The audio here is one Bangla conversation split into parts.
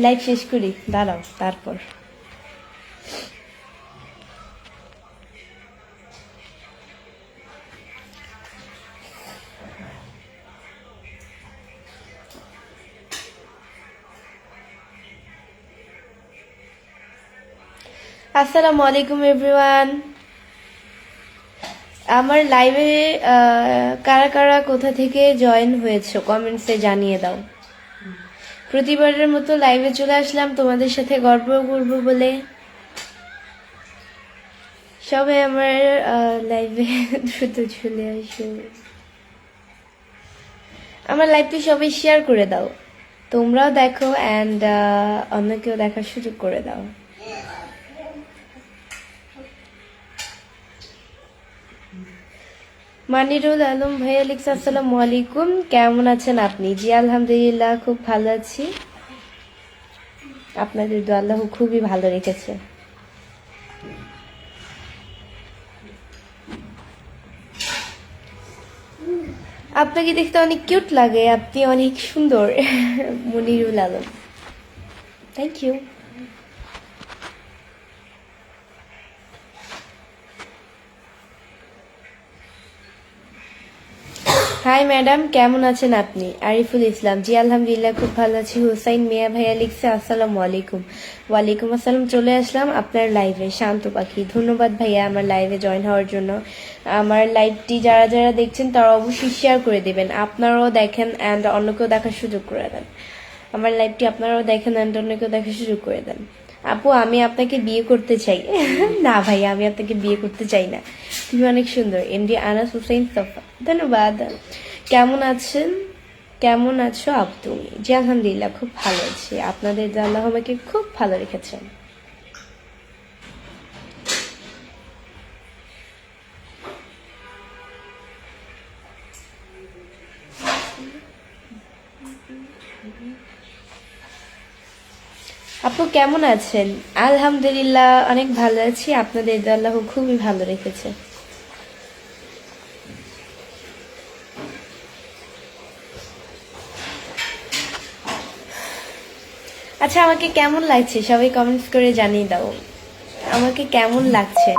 লাইভ শেষ করি, দাঁড়াও তারপর। আসসালামু আলাইকুম এভরিওয়ান। আমার লাইভে কারা কারা কোথা থেকে জয়েন হয়েছো কমেন্টসে জানিয়ে দাও। প্রতিবারের মতো লাইভে চলে আসলাম তোমাদের সাথে গল্প করব বলে। সবাই আমার লাইভে দ্রুত চলে আসো। আমার লাইভটি সবাই শেয়ার করে দাও, তোমরাও দেখো অ্যান্ড অন্যকেও দেখার সুযোগ করে দাও। মানিরুল আলম ভাইয়া লিখছে আসসালামু আলাইকুম, কেমন আছেন আপনি? জি আলহামদুলিল্লাহ, খুব ভালো আছি। আপনাদের দোয়া আল্লাহ খুবই ভালো রেখেছে। আপনাকে দেখতে অনেক কিউট লাগে, আপনি অনেক সুন্দর। Monirul Alam, thank you. Hi madam, কেমন আছেন আপনি? আরিফুল ইসলাম, জি আলহামদুলিল্লাহ খুব ভালো আছি। হুসাইন মিয়া ভাইয়া লিখছে আসসালামু আলাইকুম। ওয়ালাইকুম আসসালাম, চলে আসলাম আপনার লাইভে। শান্ত পাখি, ধন্যবাদ ভাইয়া আমার লাইভে জয়েন হওয়ার জন্য। আমার লাইভটি যারা যারা দেখছেন তারা অবশ্যই শেয়ার করে দেবেন, আপনারাও দেখেন অ্যান্ড অন্যকেও দেখার সুযোগ করে দেন। আমার লাইভটি আপনারাও দেখেন অ্যান্ড অন্যকেও দেখার সুযোগ করে দেন। আপু আমি আপনাকে বিয়ে করতে চাই। না ভাই, আমি আপনাকে বিয়ে করতে চাই না, তুমি অনেক সুন্দর। এমডি আনাস হুসাইন সফা, ধন্যবাদ। কেমন আছেন, কেমন আছো আপু তুমি? জি আলহামদুলিল্লাহ খুব ভালো আছি, আপনাদের আল্লাহ আমাকে খুব ভালো রেখেছেন। আপু কেমন আছেন? আলহামদুলিল্লাহ অনেক ভালো আছি, আপনাদের আল্লাহ খুবই ভালো রেখেছে। আচ্ছা, আমাকে কেমন লাগছে সবাই কমেন্টস করে জানিয়ে দাও, আমাকে কেমন লাগছে।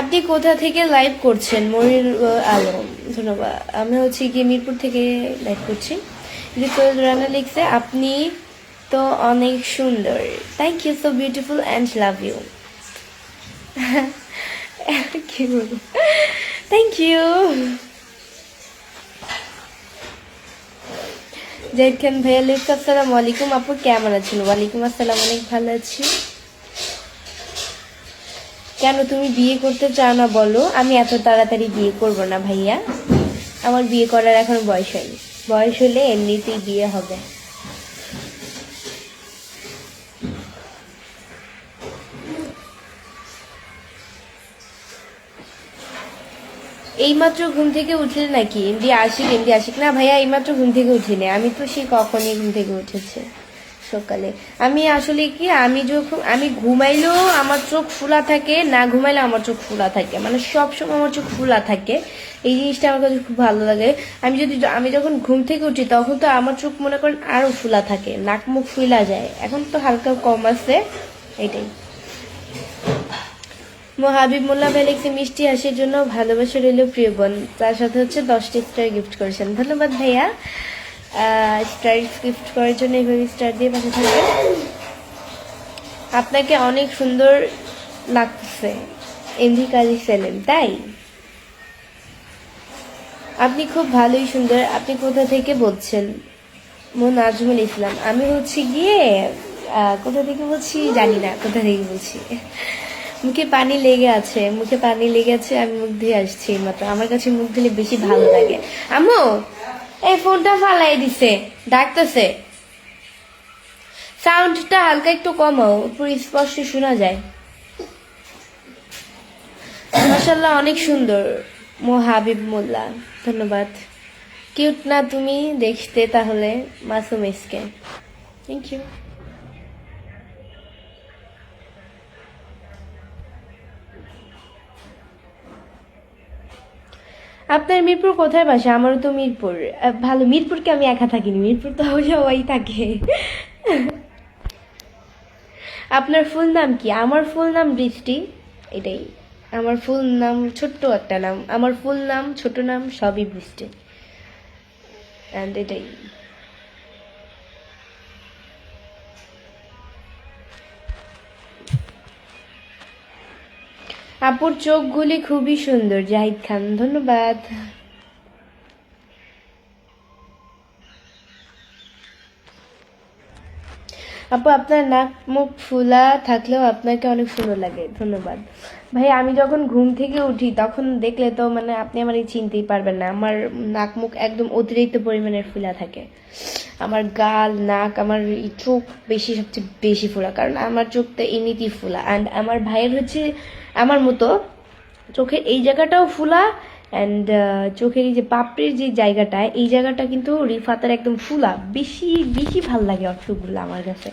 আপনি কোথা থেকে লাইভ করছেন? মনির আলম, ধন্যবাদ। আমি হচ্ছে গিয়ে মিরপুর থেকে লাইভ করছি। রিপোর্ট রানা লিখছে আপনি তো অনেক সুন্দর, thank you, so beautiful and love you. কি বলবো, থ্যাংক ইউ। জাহিদ খান ভাইয়া লিখছে আসসালামু আলাইকুম, আপু কেমন আছেন? ওয়ালাইকুম আসসালাম, অনেক ভালো আছি। কেন তুমি বিয়ে করতে চাও না বলো? আমি এত তাড়াতাড়ি বিয়ে করব না ভাইয়া, আমার বিয়ে করার এখন বয়স হয়নি, বয়স হলে এমনিতেই বিয়ে হবে। এইমাত্র ঘুম থেকে উঠলে নাকি? এমডি আশিক, এমডি আশিক না ভাইয়া, এইমাত্র ঘুম থেকে উঠিনি, আমি তো সে কখনই ঘুম থেকে উঠেছে সকালে। আমি আসলে কি, আমি যখন আমি ঘুমাইলেও আমার চোখ খোলা থাকে, না ঘুমাইলেও আমার চোখ খোলা থাকে, মানে সবসময় আমার চোখ খোলা থাকে। এই জিনিসটা আমার কাছে খুব ভালো লাগে। আমি যখন ঘুম থেকে উঠি তখন তো আমার চোখ মনে করেন আরো খোলা থাকে, নাক মুখ ফুলা যায়, এখন তো হালকা কম আছে, এটাই। হাবিব মোল্লা ভাই লিখছে মিষ্টি হাসির জন্য ভালোবাসা রইল প্রিয় বোন, তার সাথে হচ্ছে 10টি স্টার গিফট করেছেন, ধন্যবাদ ভাইয়া। স্টার গিফট করার জন্য এইভাবে স্টার দিয়ে পাশে থাকবেন। আপনাকে অনেক সুন্দর লাগছে এমভি কাজী সেলেম, তাই? আপনি খুব ভালোই সুন্দর। আপনি কোথা থেকে বলছেন? নাজমুল ইসলাম, আমি হচ্ছে গিয়ে কোথা থেকে বলছি জানি না, কোথা থেকে বলছি। মুখে পানি লেগে আছে, মুখে পানি লেগে আছে, আমি মুখ ধুয়ে আসছি মাত্র। আমার কাছে মুখ ধুলে বেশি ভালো লাগে। আম্মু এই ফোনটা ফালাই দিছে, ডাকতেছে, সাউন্ডটা হালকা একটু কমাও, পুরো স্পষ্ট শোনা যায়। মাশাআল্লাহ অনেক সুন্দর হাবিব মোল্লা, ধন্যবাদ। কিউট না তুমি দেখতে তাহলে মাসুম এসকে, থ্যাংক ইউ। আপনার মিরপুর কোথায় বাসা? আমারও তো মিরপুর। ভালো, মিরপুরকে আমি একা থাকিনি, মিরপুর তো সবাই থাকে। আপনার ফুল নাম কি? আমার ফুল নাম বৃষ্টি, এটাই। আমার ফুল নাম ছোট্ট একটা নাম, আমার ফুল নাম ছোট নাম সবই বৃষ্টি, অ্যান্ড এটাই। আপুর চোখগুলি খুবই সুন্দর। জাহিদ খান, ধন্যবাদ। আপু আপনার নাক মুখ ফুলা থাকলেও আপনাকে অনেক সুন্দর লাগে, ধন্যবাদ। ভাই আমি যখন ঘুম থেকে উঠি তখন দেখলে তো মানে আপনি আমার চিনতেই পারবেন না, আমার নাক মুখ একদম অতিরিক্ত পরিমাণের ফুলা থাকে। আমার গাল, নাক, আমার চোখ বেশি, সবচেয়ে বেশি ফোলা, কারণ আমার চোখটা এমনিতেই ফোলা। অ্যান্ড আমার ভাইয়ের হচ্ছে আমার মতো চোখের এই জায়গাটাও ফুলা, অ্যান্ড চোখের এই যে পাপড়ির যে জায়গাটা, এই জায়গাটা কিন্তু রিফাতের একদম ফুলা, বেশি বেশি ভাল লাগে ওর চোখগুলো আমার কাছে।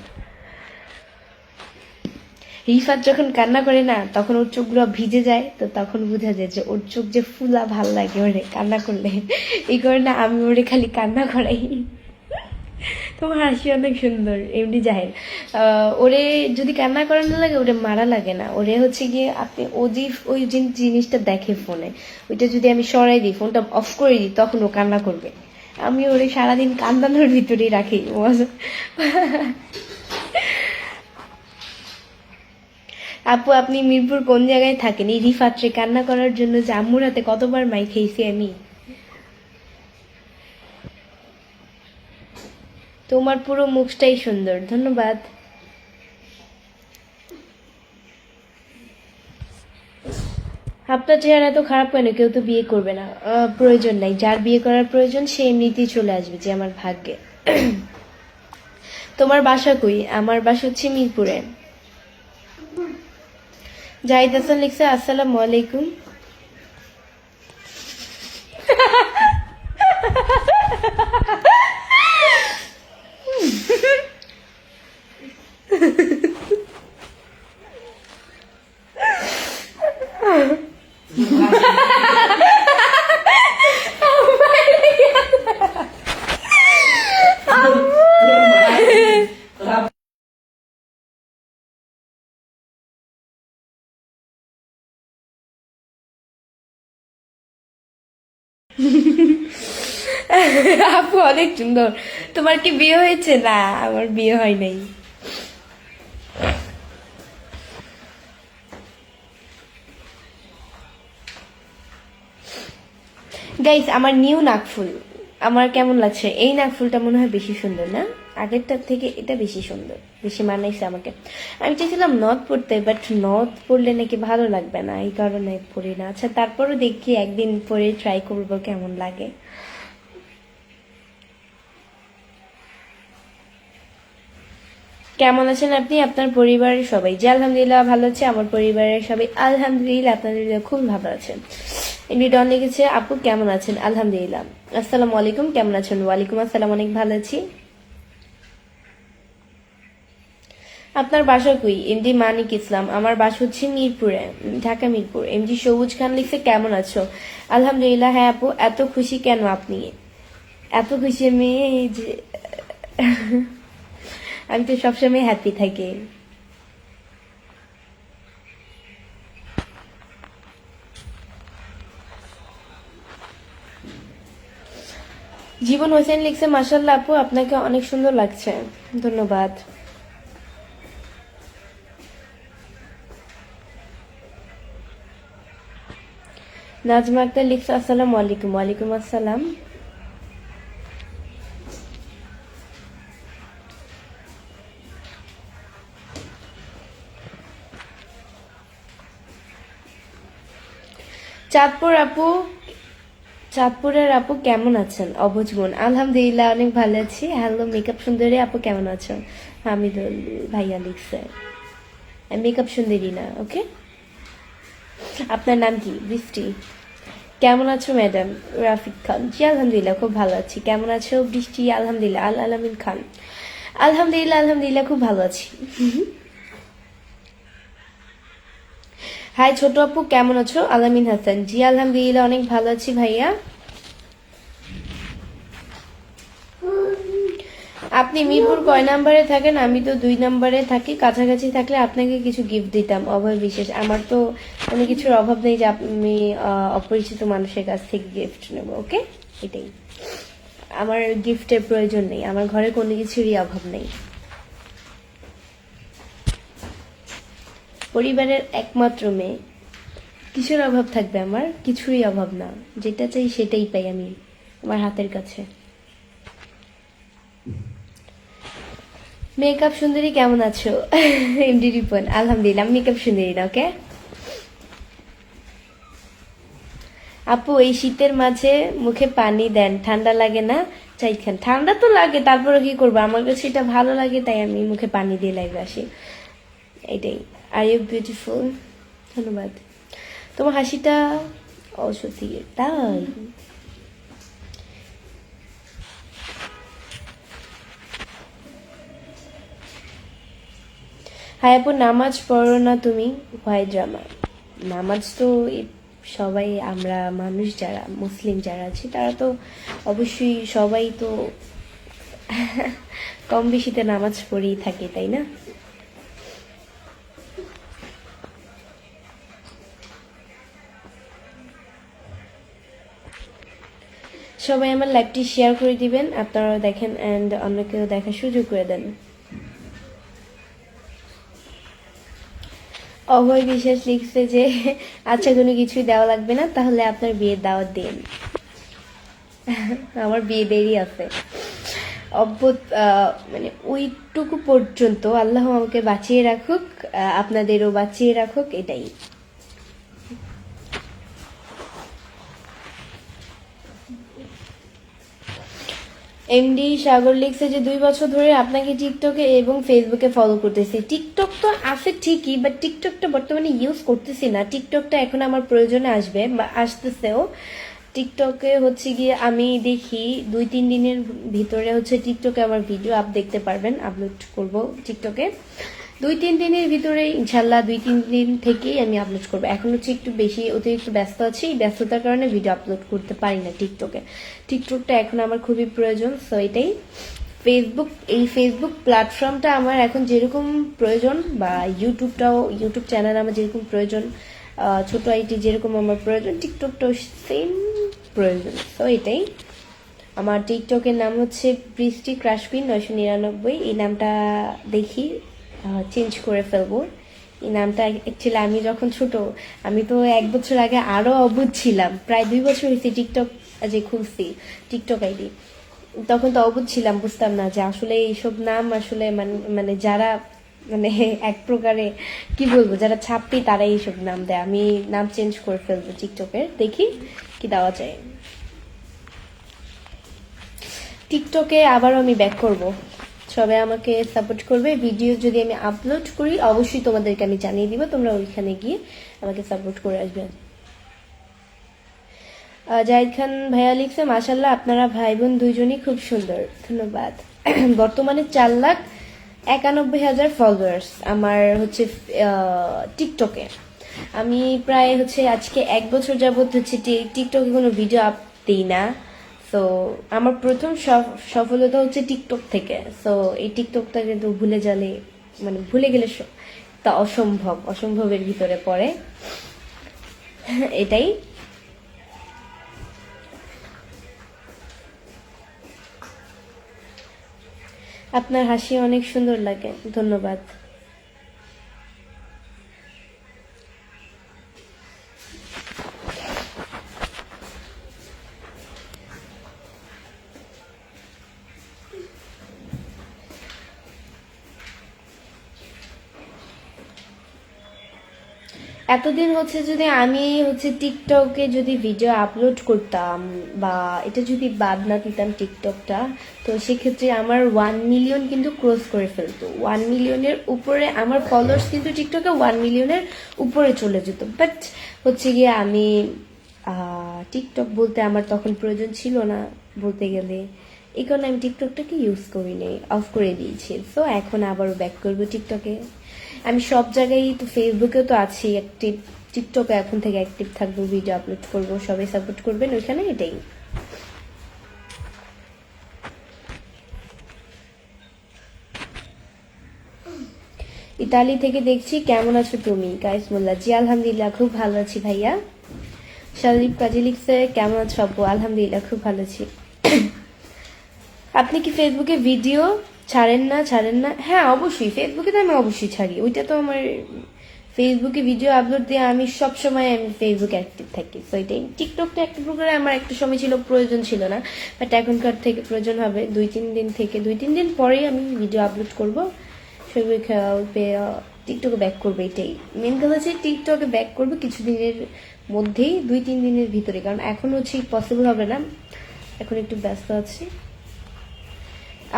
রিফাত যখন কান্না করে না, তখন ওর চোখগুলো ভিজে যায়, তো তখন বোঝা যায় যে ওর চোখ যে ফুলা ভাল লাগে ওরে কান্না করলে। এই কারণে আমি ওরে খালি কান্না করাই। তোমার হাসি অনেক সুন্দর এমনি জাহের। ওরে যদি কান্না করানো লাগে, ওরে মারা লাগে না, ওরে হচ্ছে গিয়ে আপনি ও যে ওই যে জিনিসটা দেখে ফোনে, ওইটা যদি আমি সরাই দিই, ফোনটা অফ করে দিই, তখন ও কান্না করবে। আমি ওরে সারাদিন কান্দানোর ভিতরেই রাখি। আপু আপনি মিরপুর কোন জায়গায় থাকেন? এই রিফাতরে কান্না করার জন্য যে আম্মুর হাতে কতবার মাই খেয়েছি আমি। তোমার পুরো মুখটাই সুন্দর, ধন্যবাদ। আপনার চেহারা এত খারাপ কেন? কেউ তো বিয়ে করবে না। প্রয়োজন নাই, যার বিয়ে করার প্রয়োজন সে এমনিতেই চলে আসবে, যে আমার ভাগ্যে। তোমার বাসা কই? আমার বাসা হচ্ছে মিরপুরে। জাহিদ হাসান লিখছে আসসালামু আলাইকুম। আপু অনেক সুন্দর। তোমার কি বিয়ে হয়েছে? না, আমার বিয়ে হয় নাই। গাইস, আমার নিউ নাকফুল আমার কেমন লাগছে? এই নাকফুলটা মনে হয় বেশি সুন্দর না? আগেরটার থেকে এটা বেশি সুন্দর, বেশি মানাইছে আমাকে। আমি চাইছিলাম নথ পরতে, বাট নথ পরলে নাকি ভালো লাগবে না, এই কারণে পরি না। আচ্ছা, তারপরও দেখি একদিন পরে ট্রাই করবো কেমন লাগে। কেমন আছেন আপনি? আপনার পরিবারের সবাই? জি আলহামদুলিল্লাহ ভালো আছে, আমার পরিবারের সবাই আলহামদুলিল্লাহ আপনাদের খুব ভালো আছেন। এমনি ডন লিখেছে আপু কেমন আছেন? আলহামদুলিল্লাহ। আসসালামু আলাইকুম, কেমন আছেন? ওয়ালাইকুম আসসালাম, অনেক ভালো আছি। আপনার বাসা কই? এমডি মানিক ইসলাম, আমার বাসা হচ্ছে মিরপুরে, ঢাকা মিরপুর। এমডি সবুজ খান লিখছে কেমন আছো? আলহামদুলিল্লাহ। হ্যাঁ আপু, এত খুশি কেন আপনি? এত খুশি আমি যে আমি তো সবসময় হ্যাপি থাকি। জীবন হোসেন লিখছে মাশাল্লাহ আপু, আপনাকে অনেক সুন্দর লাগছে, ধন্যবাদ। নাজমা আক্তার লিখছে আসসালামু আলাইকুম। ওয়ালাইকুম আসসালাম। চাঁদপুর আপু, চাঁদপুরের আপু কেমন আছেন? অবুজ বোন, আলহামদুলিল্লাহ অনেক ভালো আছি। হ্যালো মেকআপ সুন্দরী আপু কেমন আছো? হামিদুল ভাইয়া লিখছে মেকআপ সুন্দরী না, ওকে। আপনার নাম কি? বৃষ্টি। কেমন আছো ম্যাডাম? রাফিক খান, জি আলহামদুলিল্লাহ খুব ভালো আছি। কেমন আছো বৃষ্টি? আলহামদুলিল্লাহ। আল আলামিন খান, আলহামদুলিল্লাহ আলহামদুলিল্লাহ খুব ভালো আছি। হাই ছোট আপু, কেমন আছো? আলামিন হাসান, জি আলহামদুলিল্লাহ অনেক ভালো আছি ভাইয়া। আপনি মিরপুর কয় নাম্বারে থাকেন? আমি তো 2 নাম্বারে থাকি। কাছাকাছি থাকলে আপনাকে কিছু গিফট দিতাম। অভয় বিশেষ, আমার তো কোনো কিছুর অভাব নেই যে আমি অপরিচিত মানুষের কাছ থেকে গিফট নেব। ওকে, এটাই আমার গিফটের প্রয়োজন নেই, আমার ঘরে কোনো কিছুরই অভাব নেই। পরিবারের একমাত্র মেয়ে, কিসের অভাব থাকবে? আমার কিছুরই অভাব না, যেটা চাই সেটাই পাই আমি আমার হাতের কাছে। মেকআপ সুন্দরী কেমন আছো? এমডি রিপন, আলহামদুলিল্লাহ। আমি মেকআপ সুন্দরী না, ওকে আপু। এই শীতের মাঝে মুখে পানি দেন, ঠান্ডা লাগে না? চাই খান, ঠান্ডা তো লাগে, তারপরে কি করবো, আমার কাছে এটা ভালো লাগে তাই আমি মুখে পানি দিয়ে লাইভে আসি, এটাই। আর ইউ বিউটিফুল, ধন্যবাদ। তোমার হাসিটা অসত্যি, তাই? হাই আপু, নামাজ পড়ো না তুমি? Why drama? নামাজ তো সবাই, আমরা মানুষ যারা মুসলিম যারা আছি তারা তো অবশ্যই সবাই তো কম বেশিতে নামাজ পড়েই থাকি, তাই না? সবাই আমার লাইভটি শেয়ার করে দিবেন, আপনারাও দেখেন অ্যান্ড অন্যকেও দেখার সুযোগ করে দেন। অভয় বিশ্বাস লিখছে যে আচ্ছা কোনো কিছুই দেওয়া লাগবে না, তাহলে আপনার বিয়ের দাওয়াত দিন। আমার বিয়ে দেরি আছে, অব্যত মানে ওইটুকু পর্যন্ত আল্লাহ আমাকে বাঁচিয়ে রাখুক, আপনাদেরও বাঁচিয়ে রাখুক, এটাই। এমডি সাগর লিখছে যে 2 বছর ধরে আপনাকে টিকটকে এবং ফেসবুকে ফলো করতেছি। টিকটক তো আছে ঠিকই, বাট টিকটকটা বর্তমানে ইউজ করতেছি না। টিকটকটা এখন আমার প্রয়োজনে আসবে বা আসতেছেও। টিকটকে হচ্ছে গিয়ে আমি দেখি 2-3 দিনের ভিতরে হচ্ছে টিকটকে আমার ভিডিও দেখতে পারবেন, আপলোড করব টিকটকে 2-3 দিনের ভিতরে ইনশাল্লাহ। 2-3 দিন থেকেই আমি আপলোড করবো। এখন হচ্ছে একটু বেশি অতিরিক্ত ব্যস্ত আছি, এই ব্যস্ততার কারণে ভিডিও আপলোড করতে পারি না টিকটকে। টিকটকটা এখন আমার খুবই প্রয়োজন, সো এটাই। এই ফেসবুক প্ল্যাটফর্মটা আমার এখন যেরকম প্রয়োজন, বা ইউটিউব চ্যানেল আমার যেরকম প্রয়োজন, ছোট আইটি যেরকম আমার প্রয়োজন, টিকটকটাও সেম প্রয়োজন, তো এটাই। আমার টিকটকের নাম হচ্ছে বৃষ্টি ক্রাশপিন 999। এই নামটা দেখি চেঞ্জ করে ফেলবো। এই নামটা অ্যাকচুয়ালি আমি যখন ছোট, আমি তো 1 বছর আগে আরো অবুঝ ছিলাম, প্রায় 2 বছর হয়েছে টিকটক যে খুলছি, টিকটক আইডি। তখন তো অবুঝ ছিলাম, বুঝতাম না যে আসলে এইসব নাম আসলে মানে যারা মানে এক প্রকারে কি বলবো, যারা ছাপ্পি তারাই এইসব নাম দেয়। আমি নাম চেঞ্জ করে ফেলবো টিকটকের, দেখি কি দেওয়া যায়। টিকটকে আবারও আমি ব্যাক করব, সবাই আমাকে সাপোর্ট করবে। ভিডিও যদি আমি আপলোড করি অবশ্যই তোমাদেরকে আমি জানিয়ে দিব, তোমরা ওইখানে গিয়ে আমাকে সাপোর্ট করে আসবে। জাহিদ খান ভাইয়া লিখছে মাশাল্লাহ আপনারা ভাই বোন দুইজনই খুব সুন্দর, ধন্যবাদ। বর্তমানে 4,91,000 ফলোয়ার্স আমার হচ্ছে টিকটকে। আমি প্রায় হচ্ছে আজকে 1 বছর যাবত হচ্ছে টিকটকে কোনো ভিডিও আপ দিই না। সো আমার প্রথম সফলতা হচ্ছে টিকটক থেকে। সো এই টিকটকটা কিন্তু ভুলে গেলে তা অসম্ভবের ভিতরে পড়ে, এটাই। আপনার হাসি অনেক সুন্দর লাগে, ধন্যবাদ। এতদিন হচ্ছে যদি আমি হচ্ছে টিকটকে যদি ভিডিও আপলোড করতাম, বা এটা যদি বাদ না দিতাম টিকটকটা, তো সেক্ষেত্রে আমার 1 মিলিয়ন কিন্তু ক্রস করে ফেলতো। 1 মিলিয়নের উপরে আমার ফলোয়ার্স কিন্তু টিকটকে 1 মিলিয়নের উপরে চলে যেত। বাট হচ্ছে গিয়ে আমি টিকটক বলতে আমার তখন প্রয়োজন ছিল না বলতে গেলে, এই কারণে আমি টিকটকটাকে ইউজ করিনি, অফ করে দিয়েছি। সো এখন আবারও ব্যাক করবো টিকটকে। আমি সব জায়গায় তো, ফেসবুকেও তো আছি অ্যাক্টিভ, টিকটকে এখন থেকে অ্যাক্টিভ থাকবো, ভিডিও আপলোড করবো, সবাই সাপোর্ট করবেন ওইখানে, এটাই। ইতালি থেকে দেখছি, কেমন আছো তুমি? কায়েস মোল্লা, জি আলহামদুলিল্লাহ খুব ভালো আছি ভাইয়া। শারীফ কাজী লিখছে, কেমন আছো আপু? আলহামদুলিল্লাহ খুব ভালো আছি। আপনি কি ফেসবুকে ভিডিও ছাড়েন না? হ্যাঁ অবশ্যই, ফেসবুকে তো আমি অবশ্যই ছাড়ি, ওইটা তো আমার ফেসবুকে ভিডিও আপলোড দিয়ে আমি সবসময় আমি ফেসবুকে অ্যাক্টিভ থাকি, তো এটাই। টিকটকটা অ্যাক্টিভ করে আমার একটা সময় ছিল প্রয়োজন ছিল না, বাট এখনকার থেকে প্রয়োজন হবে। 2-3 দিন পরেই আমি ভিডিও আপলোড করব, সবাই টিকটকে ব্যাক করবো, এটাই মেন কথা হচ্ছে। টিকটকে ব্যাক করবো কিছুদিনের মধ্যেই, 2-3 দিনের ভিতরে, কারণ এখন হচ্ছে পসিবল হবে না, এখন একটু ব্যস্ত আছি।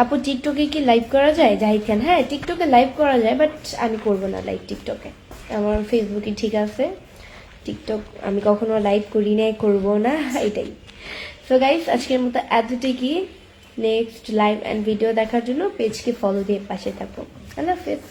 আপু টিকটকে কি লাইভ করা যায়? জাহিদ খান, হ্যাঁ টিকটকে লাইভ করা যায়, বাট আমি করবো না লাইভ টিকটকে, আমার ফেসবুকে ঠিক আছে। টিকটক আমি কখনো লাইভ করি না, করবো না, এটাই। সো গাইস, আজকের মতো এতটুকুই। নেক্সট লাইভ অ্যান্ড ভিডিও দেখার জন্য পেজকে ফলো দিয়ে পাশে থাকো। আল্লাহ হাফেজ।